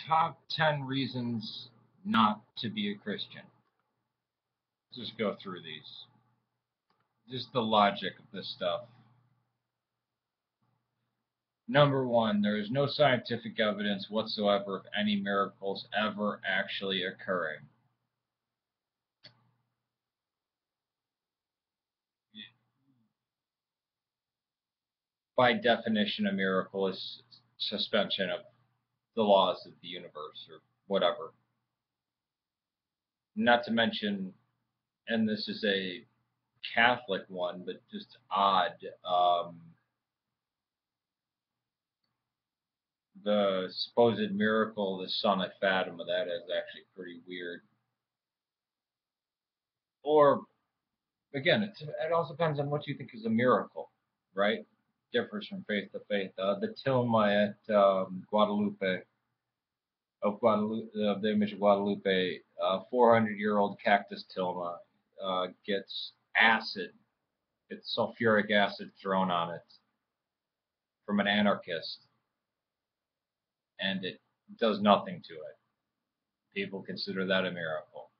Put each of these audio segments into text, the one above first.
Top 10 reasons not to be a Christian. Just go through these. Just the logic of this stuff. Number one, there is no scientific evidence whatsoever of any miracles ever actually occurring. By definition, a miracle is suspension of the laws of the universe or whatever. Not to mention, and this is a Catholic one, but just odd, the supposed miracle of the sun at Fatima, that is actually pretty weird. Or, again, it also depends on what you think is a miracle, right? Differs from faith to faith. The tilma at Guadalupe, the image of Guadalupe, 400-year-old cactus tilma, gets acid, gets sulfuric acid thrown on it from an anarchist, and it does nothing to it. People consider that a miracle.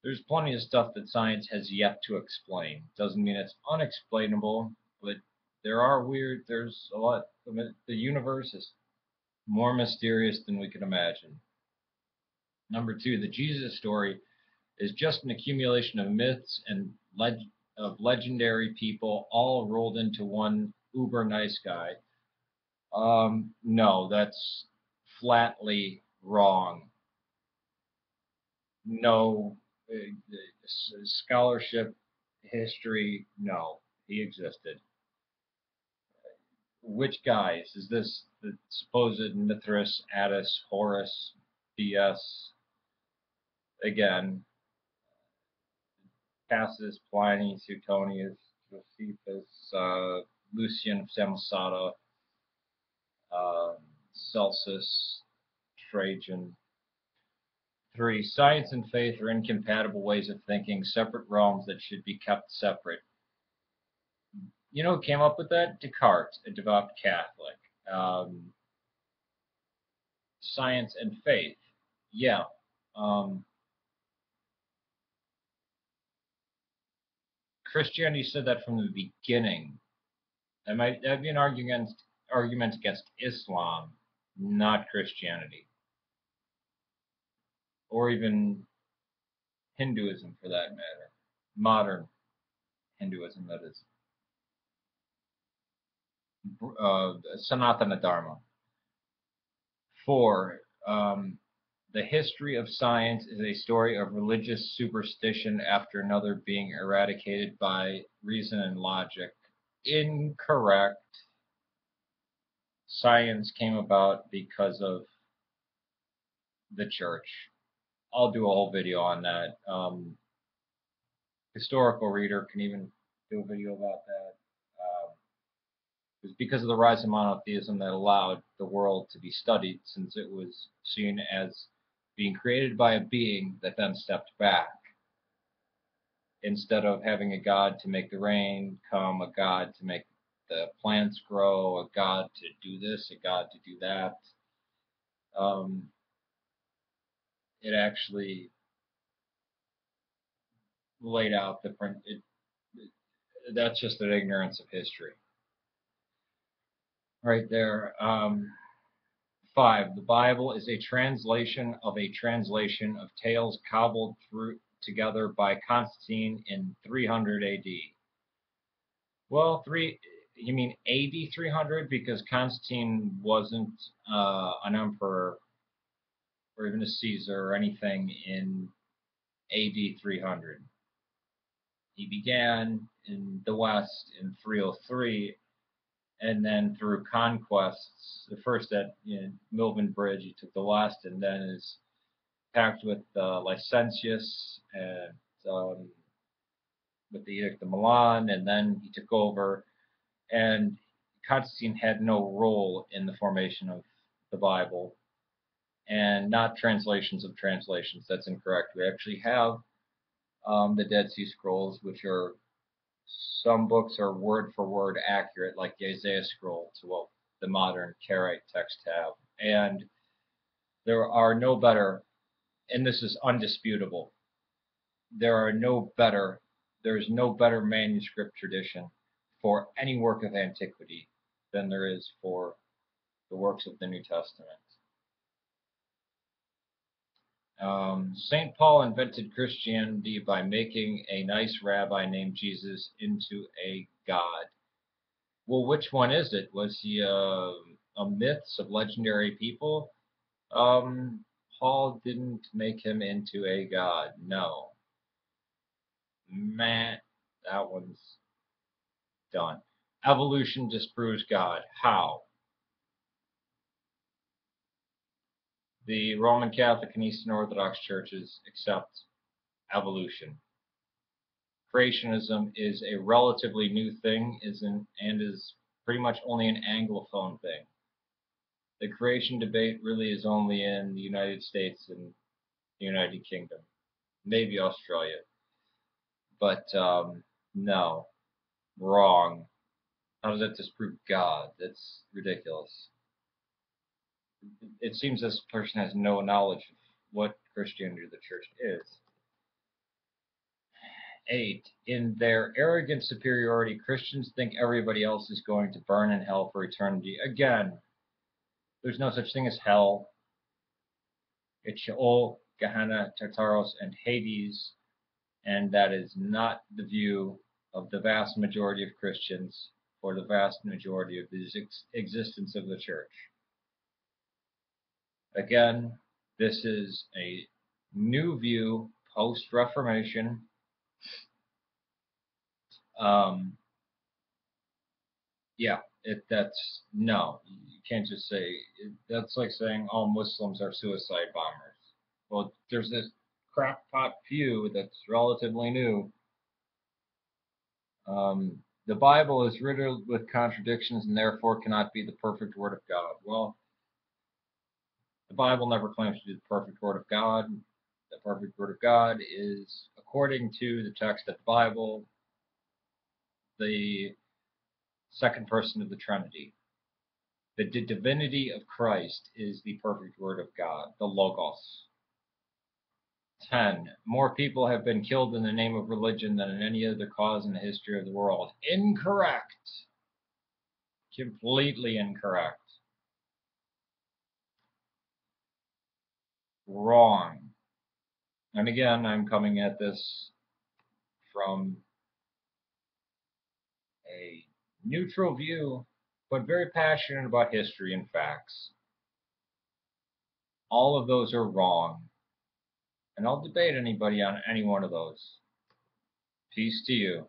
There's plenty of stuff that science has yet to explain. Doesn't mean it's unexplainable, but there's a lot. The universe is more mysterious than we can imagine. Number two, the Jesus story is just an accumulation of myths and of legendary people all rolled into one uber nice guy. No, that's flatly wrong. No, scholarship, history, no, he existed. Which guys? Is this the supposed Mithras, Attis, Horus, BS? Again, Tacitus, Pliny, Suetonius, Josephus, Lucian of Samosata, Celsus, Trajan. Three, science and faith are incompatible ways of thinking, separate realms that should be kept separate. You know who came up with that? Descartes, a devout Catholic. Science and faith. Yeah. Christianity said that from the beginning. That might be an argument against Islam, not Christianity. Or even Hinduism, for that matter. Modern Hinduism, that is. Sanatana Dharma. Four, the history of science is a story of religious superstition after another being eradicated by reason and logic. Incorrect. Science came about because of the church. I'll do a whole video on that. Historical reader can even do a video about that. It was because of the rise of monotheism that allowed the world to be studied, since it was seen as being created by a being that then stepped back. Instead of having a god to make the rain come, a god to make the plants grow, a god to do this, a god to do that, it actually laid out the print. That's just an ignorance of history. Right there. 5. The Bible is a translation of tales cobbled together by Constantine in 300 AD. Well, you mean AD 300? Because Constantine wasn't an emperor or even a Caesar or anything in AD 300. He began in the West in 303, and then through conquests, the first at Milvan Bridge, he took the last, and then his pact with Licentius and with the Edict of Milan, and then he took over. And Constantine had no role in the formation of the Bible, and not translations of translations. That's incorrect. We actually have the Dead Sea Scrolls, which are, some books are word for word accurate, like the Isaiah Scroll, to what the modern Karaite texts have. And There are no better, and this is undisputable, there's no better manuscript tradition for any work of antiquity than there is for the works of the New Testament. St. Paul invented Christianity by making a nice rabbi named Jesus into a god. Well, which one is it? Was he a myth of legendary people? Paul didn't make him into a god. No. Man, that one's done. Evolution disproves God. How? The Roman Catholic and Eastern Orthodox churches accept evolution. Creationism is a relatively new thing, and is pretty much only an Anglophone thing. The creation debate really is only in the United States and the United Kingdom, maybe Australia. But no, wrong. How does that disprove God? That's ridiculous. It seems this person has no knowledge of what Christianity or the church is. 8. In their arrogant superiority, Christians think everybody else is going to burn in hell for eternity. Again, there's no such thing as hell. It's Sheol, Gehenna, Tartaros, and Hades, and that is not the view of the vast majority of Christians or the vast majority of the existence of the church. Again, this is a new view post-Reformation. That's no. You can't just say that's like saying all Muslims are suicide bombers. Well, there's this crackpot view that's relatively new. The Bible is riddled with contradictions and therefore cannot be the perfect word of God. Well, the Bible never claims to be the perfect word of God. The perfect word of God is, according to the text of the Bible, the second person of the Trinity. The divinity of Christ is the perfect word of God, the Logos. 10. More people have been killed in the name of religion than in any other cause in the history of the world. Incorrect. Completely incorrect. Wrong. And again, I'm coming at this from a neutral view, but very passionate about history and facts. All of those are wrong. And I'll debate anybody on any one of those. Peace to you.